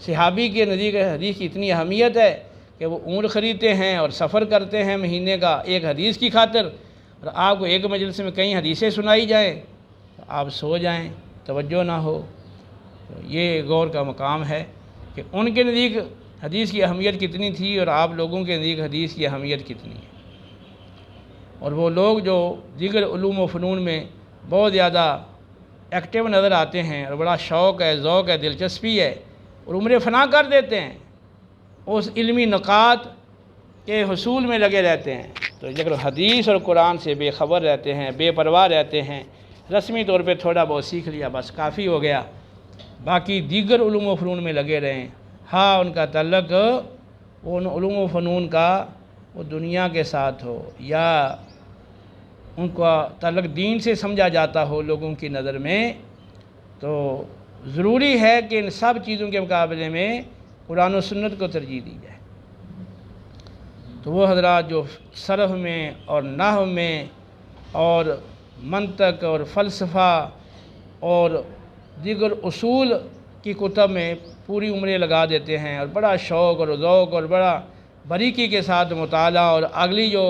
[SPEAKER 1] صحابی کے نزدیک حدیث کی اتنی اہمیت ہے کہ وہ اونٹ خریدتے ہیں اور سفر کرتے ہیں مہینے کا ایک حدیث کی خاطر، اور آپ کو ایک مجلس میں کئی حدیثیں سنائی جائیں تو آپ سو جائیں، توجہ نہ ہو۔ تو یہ غور کا مقام ہے کہ ان کے نزدیک حدیث کی اہمیت کتنی تھی اور آپ لوگوں کے نزدیک حدیث کی اہمیت کتنی ہے۔ اور وہ لوگ جو دیگر علوم و فنون میں بہت زیادہ ایکٹیو نظر آتے ہیں اور بڑا شوق ہے، ذوق ہے، دلچسپی ہے، اور عمر فنا کر دیتے ہیں، اس علمی نکات کے حصول میں لگے رہتے ہیں، تو اگر حدیث اور قرآن سے بے خبر رہتے ہیں، بے پرواہ رہتے ہیں، رسمی طور پہ تھوڑا بہت سیکھ لیا بس کافی ہو گیا، باقی دیگر علوم و فنون میں لگے رہیں، ہاں ان کا تعلق ان علوم و فنون کا وہ دنیا کے ساتھ ہو یا ان کا تعلق دین سے سمجھا جاتا ہو لوگوں کی نظر میں، تو ضروری ہے کہ ان سب چیزوں کے مقابلے میں قرآن و سنت کو ترجیح دی جائے۔ تو وہ حضرات جو صرف میں اور نحو میں اور منطق اور فلسفہ اور دیگر اصول کی کتب میں پوری عمریں لگا دیتے ہیں اور بڑا شوق اور ذوق اور بڑا باریکی کے ساتھ مطالعہ اور اگلی جو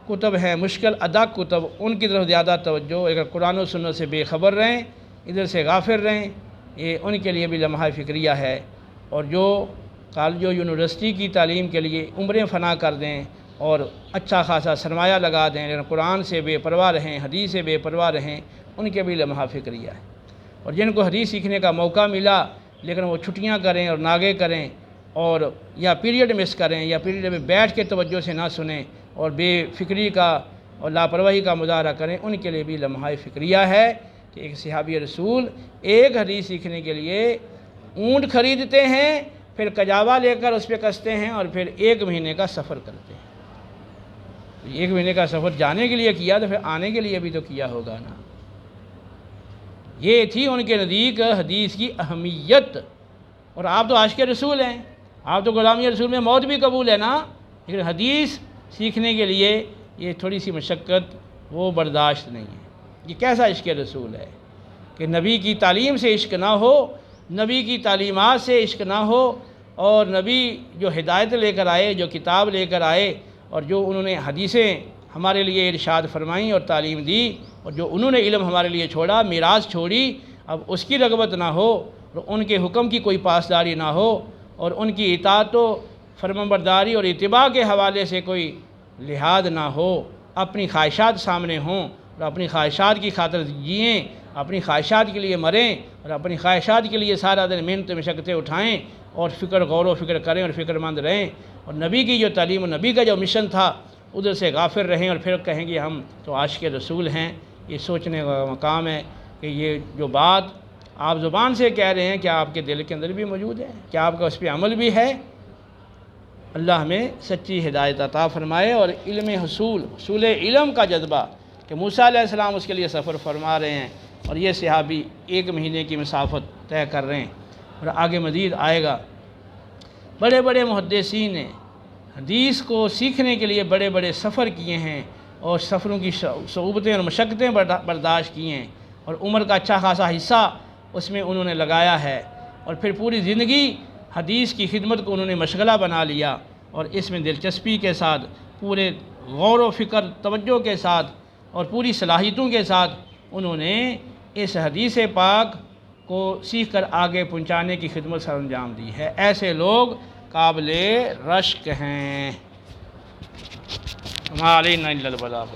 [SPEAKER 1] کتب ہیں، مشکل ادا کتب، ان کی طرف زیادہ توجہ، اگر قرآن و سنت سے بے خبر رہیں، ادھر سے غافل رہیں، یہ ان کے لیے بھی لمحہ فکریہ ہے۔ اور جو کالج و یونیورسٹی کی تعلیم کے لیے عمریں فنا کر دیں اور اچھا خاصا سرمایہ لگا دیں لیکن قرآن سے بے پرواہ رہیں، حدیث سے بے پرواہ رہیں، ان کے بھی لمحہ فکریہ ہے۔ اور جن کو حدیث سیکھنے کا موقع ملا لیکن وہ چھٹیاں کریں اور ناغے کریں اور یا پیریڈ مس کریں یا پیریڈ میں بیٹھ کے توجہ سے نہ سنیں اور بے فکری کا اور لاپرواہی کا مظاہرہ کریں، ان کے لیے بھی لمحہ فکریہ ہے کہ ایک صحابی رسول ایک حدیث سیکھنے کے لیے اونٹ خریدتے ہیں، پھر کجاوا لے کر اس پہ کستے ہیں اور پھر 1 مہینے کا سفر کرتے ہیں۔ 1 مہینے کا سفر جانے کے لیے کیا تو پھر آنے کے لیے بھی تو کیا ہوگا نا۔ یہ تھی ان کے نزدیک حدیث کی اہمیت۔ اور آپ تو عاشق رسول ہیں، آپ تو غلامی رسول میں موت بھی قبول ہے نا، لیکن حدیث سیکھنے کے لیے یہ تھوڑی سی مشقت وہ برداشت نہیں ہے۔ یہ کیسا عشق رسول ہے کہ نبی کی تعلیم سے عشق نہ ہو، نبی کی تعلیمات سے عشق نہ ہو، اور نبی جو ہدایت لے کر آئے، جو کتاب لے کر آئے اور جو انہوں نے حدیثیں ہمارے لیے ارشاد فرمائیں اور تعلیم دی، اور جو انہوں نے علم ہمارے لیے چھوڑا، میراث چھوڑی، اب اس کی رغبت نہ ہو اور ان کے حکم کی کوئی پاسداری نہ ہو اور ان کی اطاعت و فرمانبرداری اور اتباع کے حوالے سے کوئی لحاظ نہ ہو، اپنی خواہشات سامنے ہوں اور اپنی خواہشات کی خاطر جئیں، اپنی خواہشات کے لیے مریں اور اپنی خواہشات کے لیے سارا دن محنت مشقتیں اٹھائیں اور غور و فکر کریں اور فکر مند رہیں، اور نبی کی جو تعلیم اور نبی کا جو مشن تھا ادھر سے غافل رہیں اور پھر کہیں گے ہم تو عاشق رسول ہیں۔ یہ سوچنے کا مقام ہے کہ یہ جو بات آپ زبان سے کہہ رہے ہیں کیا آپ کے دل کے اندر بھی موجود ہے، کیا آپ کا اس پہ عمل بھی ہے؟ اللہ ہمیں سچی ہدایت عطا فرمائے اور حصول علم کا جذبہ کہ موسیٰ علیہ السلام اس کے لیے سفر فرما رہے ہیں اور یہ صحابی 1 مہینے کی مسافت طے کر رہے ہیں اور آگے مزید آئے گا۔ بڑے بڑے محدثین نے حدیث کو سیکھنے کے لیے بڑے بڑے سفر کیے ہیں اور سفروں کی صعوبتیں اور مشقتیں برداشت کی ہیں اور عمر کا اچھا خاصا حصہ اس میں انہوں نے لگایا ہے، اور پھر پوری زندگی حدیث کی خدمت کو انہوں نے مشغلہ بنا لیا اور اس میں دلچسپی کے ساتھ، پورے غور و فکر توجہ کے ساتھ اور پوری صلاحیتوں کے ساتھ انہوں نے اس حدیث پاک کو سیکھ کر آگے پہنچانے کی خدمت سر انجام دی ہے۔ ایسے لوگ قابل رشک ہیں۔ ما علینا الا البلاغ۔